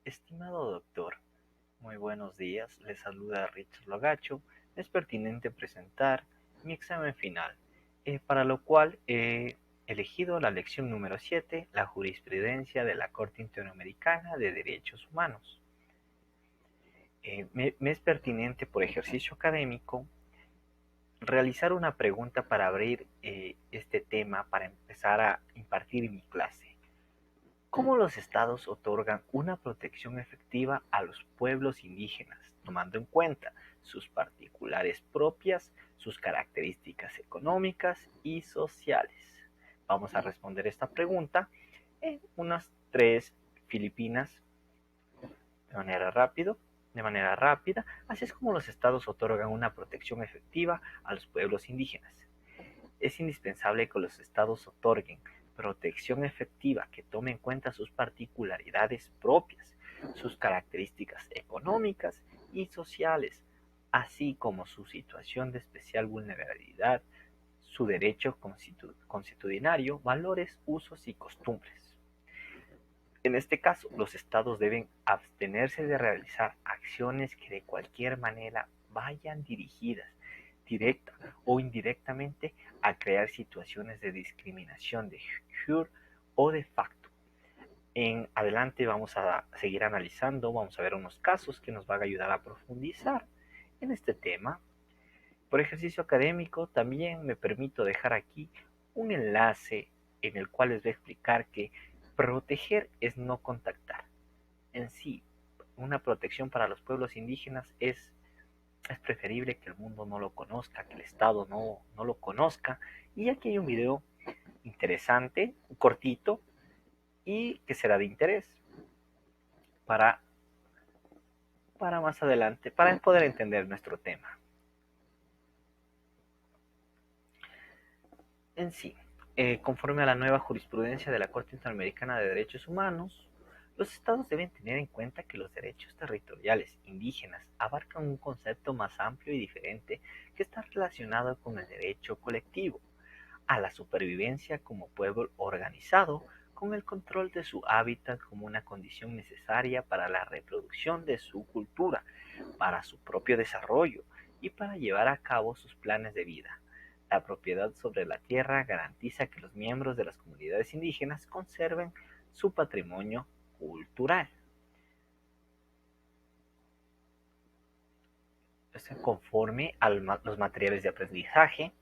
Estimado doctor, muy buenos días. Le saluda Richard Logacho. Es pertinente presentar mi examen final, para lo cual he elegido la lección número 7, la jurisprudencia de la Corte Interamericana de Derechos Humanos. Me es pertinente por ejercicio académico realizar una pregunta para abrir este tema para empezar a impartir mi clase. ¿Cómo los estados otorgan una protección efectiva a los pueblos indígenas, tomando en cuenta sus particulares propias, sus características económicas y sociales? Vamos a responder esta pregunta en unas tres Filipinas de manera rápida. Así es como los estados otorgan una protección efectiva a los pueblos indígenas. Es indispensable que los estados otorguen protección efectiva que tome en cuenta sus particularidades propias, sus características económicas y sociales, así como su situación de especial vulnerabilidad, su derecho constitucionario, valores, usos y costumbres. En este caso, los estados deben abstenerse de realizar acciones que de cualquier manera vayan dirigidas, directa o indirectamente, a crear situaciones de discriminación de jure o de facto. En adelante vamos a seguir analizando, vamos a ver unos casos que nos van a ayudar a profundizar en este tema. Por ejercicio académico, también me permito dejar aquí un enlace en el cual les voy a explicar que proteger es no contactar. En sí, una protección para los pueblos indígenas es preferible que el mundo no lo conozca, que el Estado no lo conozca. Y aquí hay un video interesante, cortito, y que será de interés para, para más adelante, para poder entender nuestro tema. En sí, conforme a la nueva jurisprudencia de la Corte Interamericana de Derechos Humanos, los estados deben tener en cuenta que los derechos territoriales indígenas abarcan un concepto más amplio y diferente que está relacionado con el derecho colectivo a la supervivencia como pueblo organizado, con el control de su hábitat como una condición necesaria para la reproducción de su cultura, para su propio desarrollo y para llevar a cabo sus planes de vida. La propiedad sobre la tierra garantiza que los miembros de las comunidades indígenas conserven su patrimonio cultural. Conforme a los materiales de aprendizaje,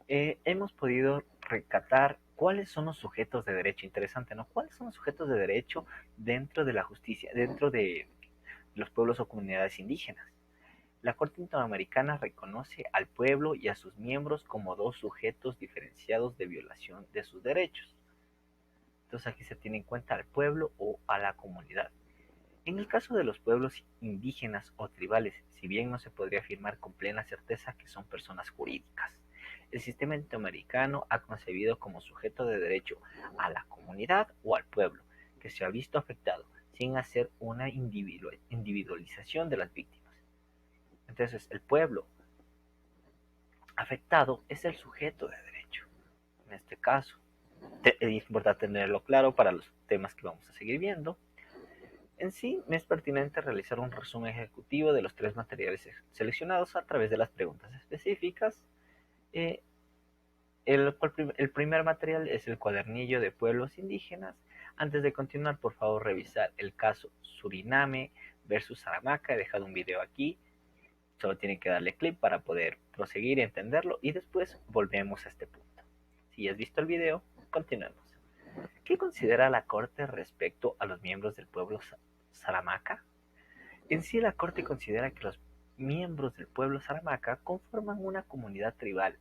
hemos podido recatar cuáles son los sujetos de derecho. Interesante, ¿no? ¿Cuáles son los sujetos de derecho dentro de la justicia, dentro de los pueblos o comunidades indígenas? La Corte Interamericana reconoce al pueblo y a sus miembros como dos sujetos diferenciados de violación de sus derechos. Entonces aquí se tiene en cuenta al pueblo o a la comunidad. En el caso de los pueblos indígenas o tribales, si bien no se podría afirmar con plena certeza que son personas jurídicas, el sistema interamericano ha concebido como sujeto de derecho a la comunidad o al pueblo que se ha visto afectado, sin hacer una individualización de las víctimas. Entonces, el pueblo afectado es el sujeto de derecho. En este caso, es importante tenerlo claro para los temas que vamos a seguir viendo. En sí, me es pertinente realizar un resumen ejecutivo de los tres materiales seleccionados a través de las preguntas específicas. Eh, el primer material es el cuadernillo de pueblos indígenas. Antes de continuar, por favor, revisar el caso Suriname versus Saramaca. He dejado un video aquí. Solo tienen que darle clic para poder proseguir y entenderlo. Y después volvemos a este punto. Si has visto el video, continuemos. ¿Qué considera la Corte respecto a los miembros del pueblo Saramaca? En sí, la Corte considera que los miembros del pueblo Saramaca conforman una comunidad tribal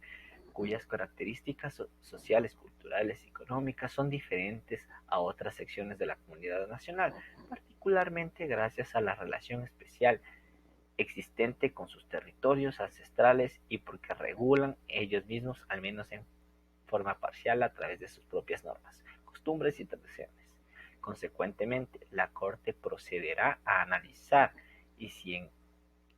cuyas características sociales, culturales y económicas son diferentes a otras secciones de la comunidad nacional, particularmente gracias a la relación especial existente con sus territorios ancestrales y porque regulan ellos mismos, al menos en forma parcial, a través de sus propias normas, costumbres y tradiciones. Consecuentemente, la Corte procederá a analizar y si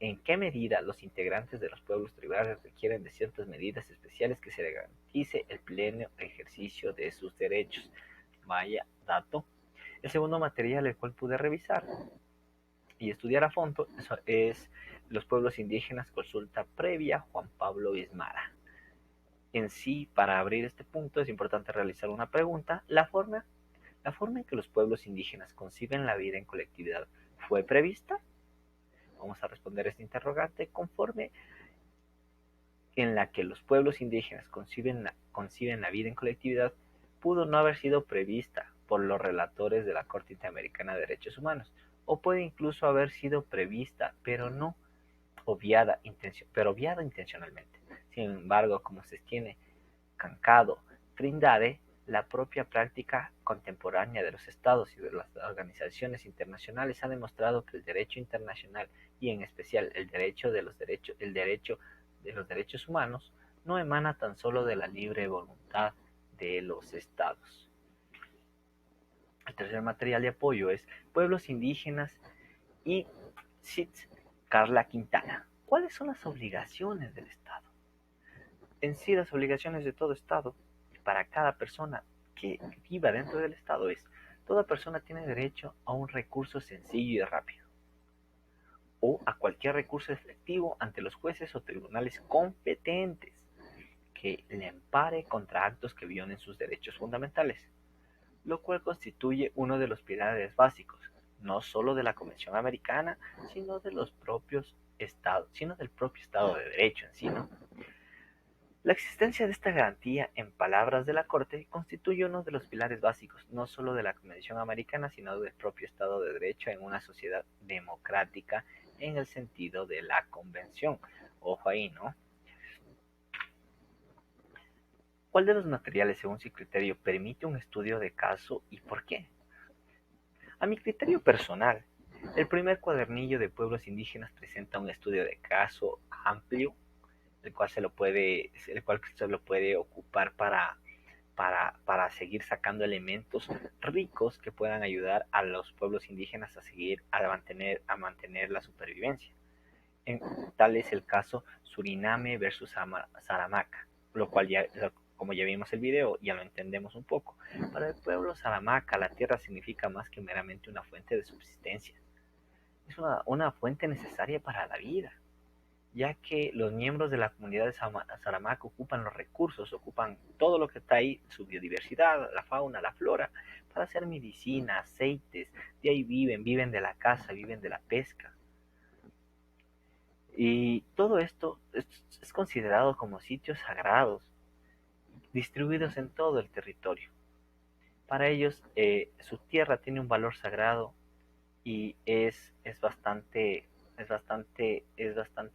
en qué medida los integrantes de los pueblos tribales requieren de ciertas medidas especiales que se le garantice el pleno ejercicio de sus derechos. Vaya dato. El segundo material el cual pude revisar y estudiar a fondo es Los pueblos indígenas, consulta previa, Juan Pablo Ismara. En sí, para abrir este punto es importante realizar una pregunta. La forma en que los pueblos indígenas conciben la vida en colectividad fue prevista. Vamos a responder este interrogante. Conforme en la que los pueblos indígenas conciben la vida en colectividad pudo no haber sido prevista por los relatores de la Corte Interamericana de Derechos Humanos, o puede incluso haber sido prevista, pero no obviada intencionalmente. Sin embargo, como se tiene Cancado Trindade, la propia práctica contemporánea de los estados y de las organizaciones internacionales ha demostrado que el derecho internacional y en especial el derecho de los derechos humanos no emana tan solo de la libre voluntad de los estados. El tercer material de apoyo es Pueblos indígenas y SITS Carla Quintana. ¿Cuáles son las obligaciones del Estado? En sí, las obligaciones de todo Estado para cada persona que viva dentro del Estado es: toda persona tiene derecho a un recurso sencillo y rápido, o a cualquier recurso efectivo ante los jueces o tribunales competentes que le ampare contra actos que violen sus derechos fundamentales, lo cual constituye uno de los pilares básicos, no solo de la Convención Americana, sino de los propios estados, sino del propio Estado de Derecho en sí, ¿no? La existencia de esta garantía, en palabras de la Corte, constituye uno de los pilares básicos, no solo de la Convención Americana, sino del propio Estado de Derecho en una sociedad democrática en el sentido de la Convención. Ojo ahí, ¿no? ¿Cuál de los materiales, según su criterio, permite un estudio de caso y por qué? A mi criterio personal, el primer cuadernillo de pueblos indígenas presenta un estudio de caso amplio, el cual se lo puede ocupar para seguir sacando elementos ricos que puedan ayudar a los pueblos indígenas a mantener la supervivencia. Tal es el caso Suriname versus Saramaca, lo cual ya, como ya vimos el video, ya lo entendemos un poco. Para el pueblo Saramaca, la tierra significa más que meramente una fuente de subsistencia. Es una fuente necesaria para la vida, ya que los miembros de la comunidad de Saramaca ocupan los recursos, ocupan todo lo que está ahí, su biodiversidad, la fauna, la flora, para hacer medicina, aceites. De ahí viven de la caza, viven de la pesca. Y todo esto es considerado como sitios sagrados, distribuidos en todo el territorio. Para ellos, su tierra tiene un valor sagrado y es bastante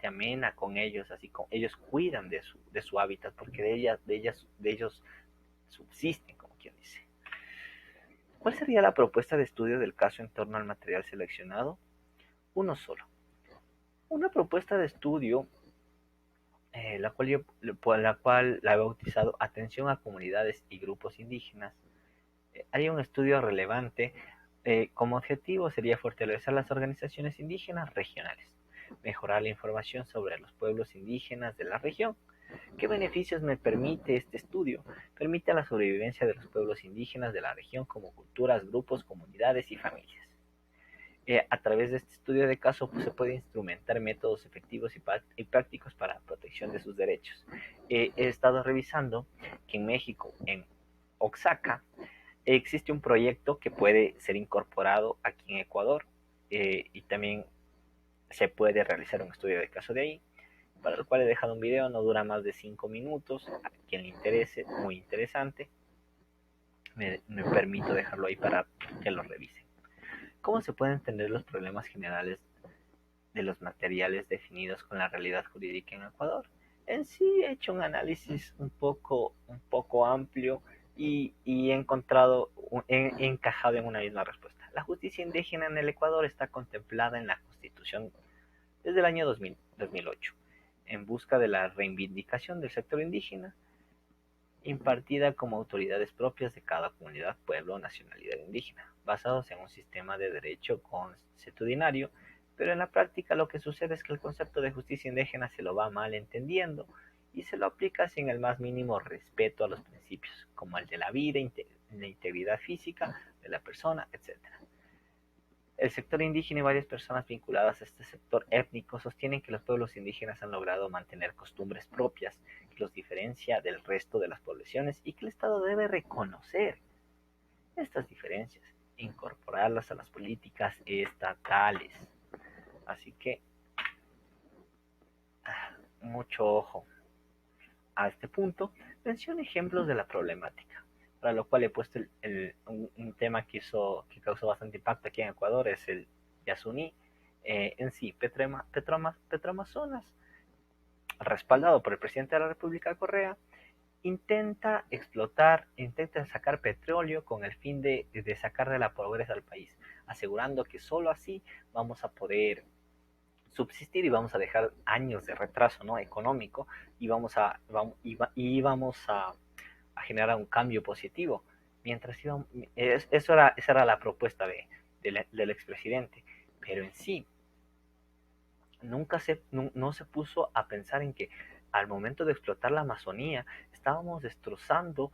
amena con ellos, así como ellos cuidan de su hábitat, porque de ellos subsisten, como quien dice. ¿Cuál sería la propuesta de estudio del caso en torno al material seleccionado? Uno solo. Una propuesta de estudio la cual la he bautizado Atención a comunidades y grupos indígenas. Haría un estudio relevante. Como objetivo sería fortalecer las organizaciones indígenas regionales, mejorar la información sobre los pueblos indígenas de la región. ¿Qué beneficios me permite este estudio? Permite la sobrevivencia de los pueblos indígenas de la región como culturas, grupos, comunidades y familias. A través de este estudio de caso pues, se puede instrumentar métodos efectivos y prácticos para la protección de sus derechos. He estado revisando que en México, en Oaxaca, existe un proyecto que puede ser incorporado aquí en Ecuador, y también se puede realizar un estudio de caso de ahí, para el cual he dejado un video, no dura más de 5 minutos, a quien le interese, muy interesante, me permito dejarlo ahí para que lo revisen. ¿Cómo se pueden entender los problemas generales de los materiales definidos con la realidad jurídica en Ecuador? En sí he hecho un análisis un poco amplio y he encajado en una misma respuesta. La justicia indígena en el Ecuador está contemplada en la Constitución desde el año 2008, en busca de la reivindicación del sector indígena, impartida como autoridades propias de cada comunidad, pueblo o nacionalidad indígena, basados en un sistema de derecho consuetudinario, pero en la práctica lo que sucede es que el concepto de justicia indígena se lo va mal entendiendo y se lo aplica sin el más mínimo respeto a los principios, como el de la vida, la integridad física de la persona, etcétera. El sector indígena y varias personas vinculadas a este sector étnico sostienen que los pueblos indígenas han logrado mantener costumbres propias que los diferencia del resto de las poblaciones y que el Estado debe reconocer estas diferencias e incorporarlas a las políticas estatales. Así que mucho ojo a este punto. Menciono ejemplos de la problemática, para lo cual he puesto un tema que causó bastante impacto aquí en Ecuador, es el Yasuní. En sí, Petroamazonas, respaldado por el presidente de la República, Correa, intenta sacar petróleo con el fin de sacar de la pobreza al país, asegurando que solo así vamos a poder subsistir y vamos a dejar años de retraso, ¿no?, económico, y vamos a generar un cambio positivo. Mientras íbamos, esa era la propuesta del expresidente, pero en sí no se puso a pensar en que al momento de explotar la Amazonía estábamos destruyendo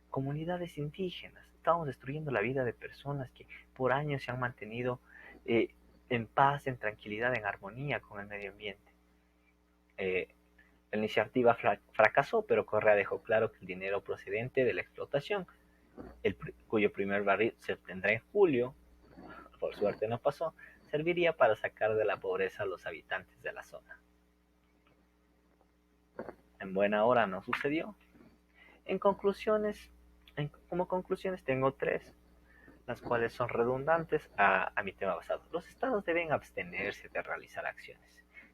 comunidades indígenas, estábamos destruyendo la vida de personas que por años se han mantenido eh, en paz, en tranquilidad, en armonía con el medio ambiente. La iniciativa fracasó, pero Correa dejó claro que el dinero procedente de la explotación, cuyo primer barril se obtendrá en julio, por suerte no pasó, serviría para sacar de la pobreza a los habitantes de la zona. En buena hora no sucedió. En conclusiones, como conclusiones tengo tres, las cuales son redundantes a mi tema basado. Los estados deben abstenerse de realizar acciones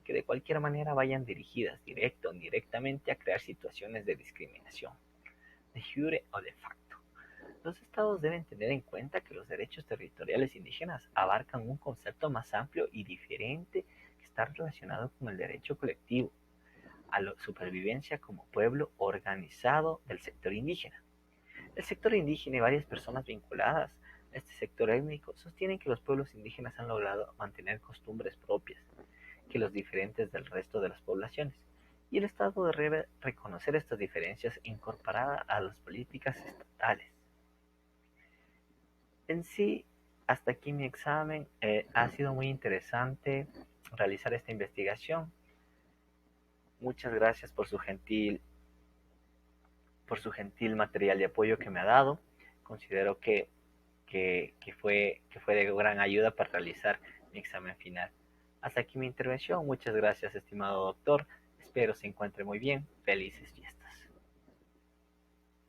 que de cualquier manera vayan dirigidas directa o indirectamente a crear situaciones de discriminación, de jure o de facto. Los estados deben tener en cuenta que los derechos territoriales indígenas abarcan un concepto más amplio y diferente que está relacionado con el derecho colectivo a la supervivencia como pueblo organizado del sector indígena. El sector indígena y varias personas vinculadas a este sector étnico sostienen que los pueblos indígenas han logrado mantener costumbres propias que los diferentes del resto de las poblaciones, y el Estado debe reconocer estas diferencias e incorporarlas a las políticas estatales. En sí, hasta aquí mi examen. Ha sido muy interesante realizar esta investigación. Muchas gracias por su gentil material de apoyo que me ha dado. Considero que fue de gran ayuda para realizar mi examen final. Hasta aquí mi intervención. Muchas gracias, estimado doctor. Espero se encuentre muy bien. Felices fiestas.